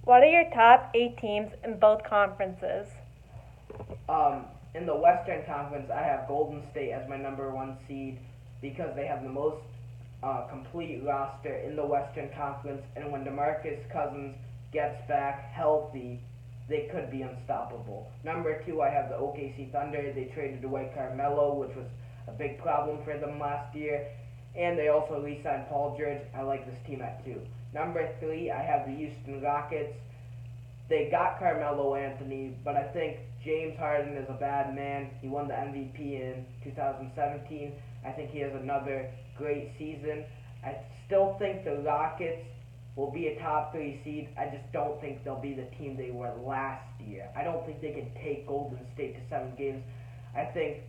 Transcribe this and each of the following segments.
What are your top 8 teams in both conferences? Um, in the Western Conference, I have Golden State as my number one seed because they have the most complete roster in the Western Conference, and when DeMarcus Cousins gets back healthy, they could be unstoppable. Number two, I have the OKC Thunder. They traded away Carmelo, which was a big problem for them last year, and they also re-signed Paul George. I like this team at two. Number three, I have the Houston Rockets. They got Carmelo Anthony, but I think James Harden is a bad man. He won the MVP in 2017. I think he has another great season. I still think the Rockets will be a top three seed. I just don't think they'll be the team they were last year. I don't think they can take Golden State to 7 games. I think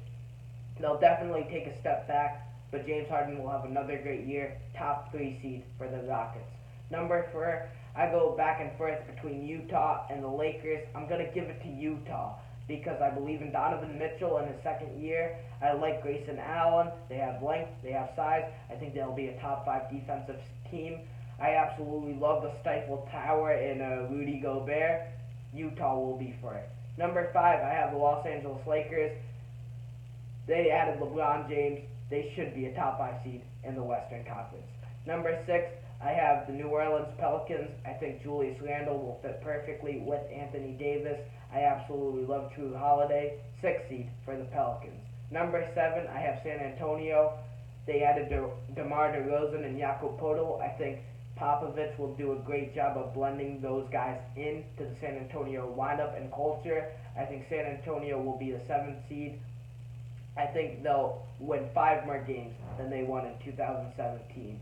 they'll definitely take a step back, but James Harden will have another great year. Top three seed for the Rockets. Number four, I go back and forth between Utah and the Lakers. I'm going to give it to Utah because I believe in Donovan Mitchell in his second year. I like Grayson Allen. They have length, they have size. I think they'll be a top five defensive team. I absolutely love the stifled tower in Rudy Gobert. Utah will be for it. Number five, I have the Los Angeles Lakers. They added LeBron James. They should be a top five seed in the Western Conference. Number six, I have the New Orleans Pelicans. I think Julius Randle will fit perfectly with Anthony Davis. I absolutely love Drew Holiday. Sixth seed for the Pelicans. Number seven, I have San Antonio. They added DeMar DeRozan and Jakob Poeltl. I think Popovich will do a great job of blending those guys into the San Antonio lineup and culture. I think San Antonio will be the seventh seed. I think they'll win 5 more games than they won in 2017.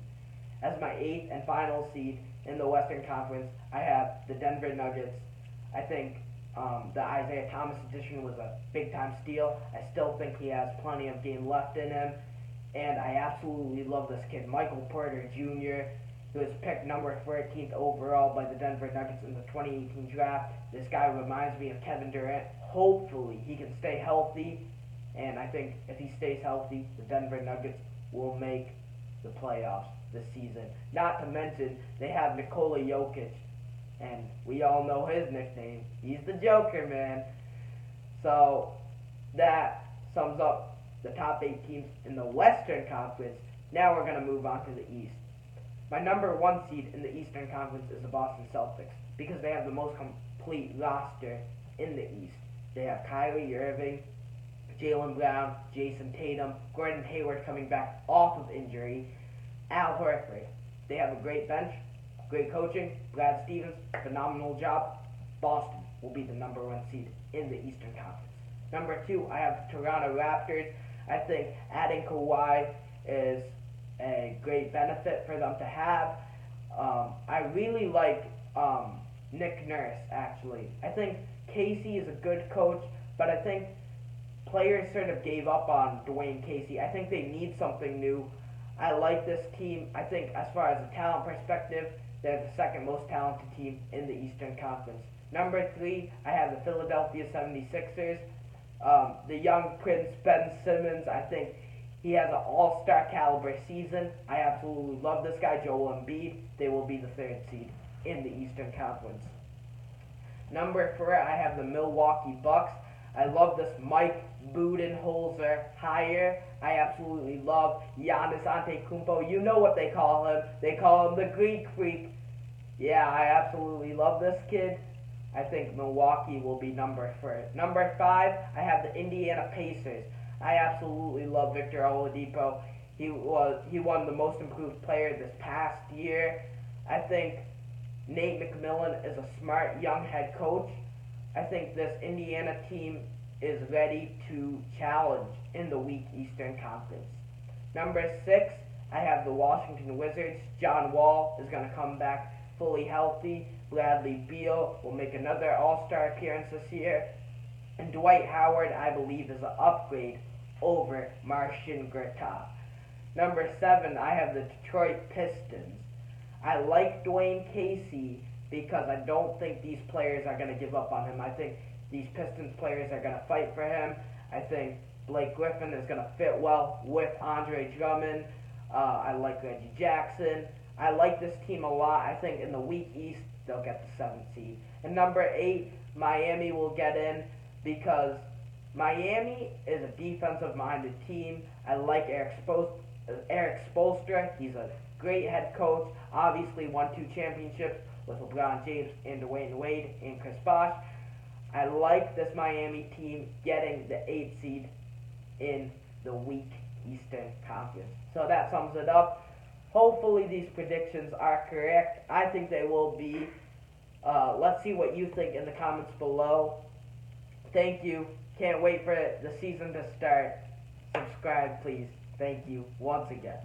As my eighth and final seed in the Western Conference, I have the Denver Nuggets. I think the Isaiah Thomas addition was a big time steal. I still think he has plenty of game left in him. And I absolutely love this kid, Michael Porter Jr., who was picked number 14th overall by the Denver Nuggets in the 2018 draft. This guy reminds me of Kevin Durant. Hopefully, he can stay healthy. And I think if he stays healthy, the Denver Nuggets will make the playoffs this season. Not to mention, they have Nikola Jokic, and we all know his nickname. He's the Joker, man. So that sums up the top 8 teams in the Western Conference. Now we're going to move on to the East. My number one seed in the Eastern Conference is the Boston Celtics because they have the most complete roster in the East. They have Kyrie Irving, Jaylen Brown, Jason Tatum, Gordon Hayward coming back off of injury, Al Horford. They have a great bench, great coaching. Brad Stevens, phenomenal job. Boston will be the number one seed in the Eastern Conference. Number two, I have Toronto Raptors. I think adding Kawhi is a great benefit for them to have. I really like Nick Nurse, actually. I think Casey is a good coach, but I think players sort of gave up on Dwayne Casey. I think they need something new. I like this team. I think as far as a talent perspective, they're the second most talented team in the Eastern Conference. Number three, I have the Philadelphia 76ers. The young Prince Ben Simmons, I think he has an all-star caliber season. I absolutely love this guy, Joel Embiid. They will be the third seed in the Eastern Conference. Number four, I have the Milwaukee Bucks. I love this Mike Budenholzer hire. I absolutely love Giannis Antetokounmpo. You know what they call him. They call him the Greek Freak. Yeah, I absolutely love this kid. I think Milwaukee will be number four. Number five, I have the Indiana Pacers. I absolutely love Victor Oladipo. He won the most improved player this past year. I think Nate McMillan is a smart young head coach. I think this Indiana team is ready to challenge in the weak Eastern Conference. Number six, I have the Washington Wizards. John Wall is going to come back fully healthy. Bradley Beal will make another All-Star appearance this year. And Dwight Howard, I believe, is an upgrade over Marcin Gortat. Number seven, I have the Detroit Pistons. I like Dwayne Casey because I don't think these players are going to give up on him. I think these Pistons players are going to fight for him. I think Blake Griffin is going to fit well with Andre Drummond. I like Reggie Jackson. I like this team a lot. I think in the weak East they'll get the 7th seed. And number 8, Miami will get in because Miami is a defensive-minded team. I like Eric Spoelstra. He's a great head coach. Obviously won 2 championships with LeBron James and Dwayne Wade and Chris Bosh. I like this Miami team getting the 8th seed in the weak Eastern Conference. So that sums it up. Hopefully these predictions are correct. I think they will be. Let's see what you think in the comments below. Thank you. Can't wait for the season to start. Subscribe, please. Thank you once again.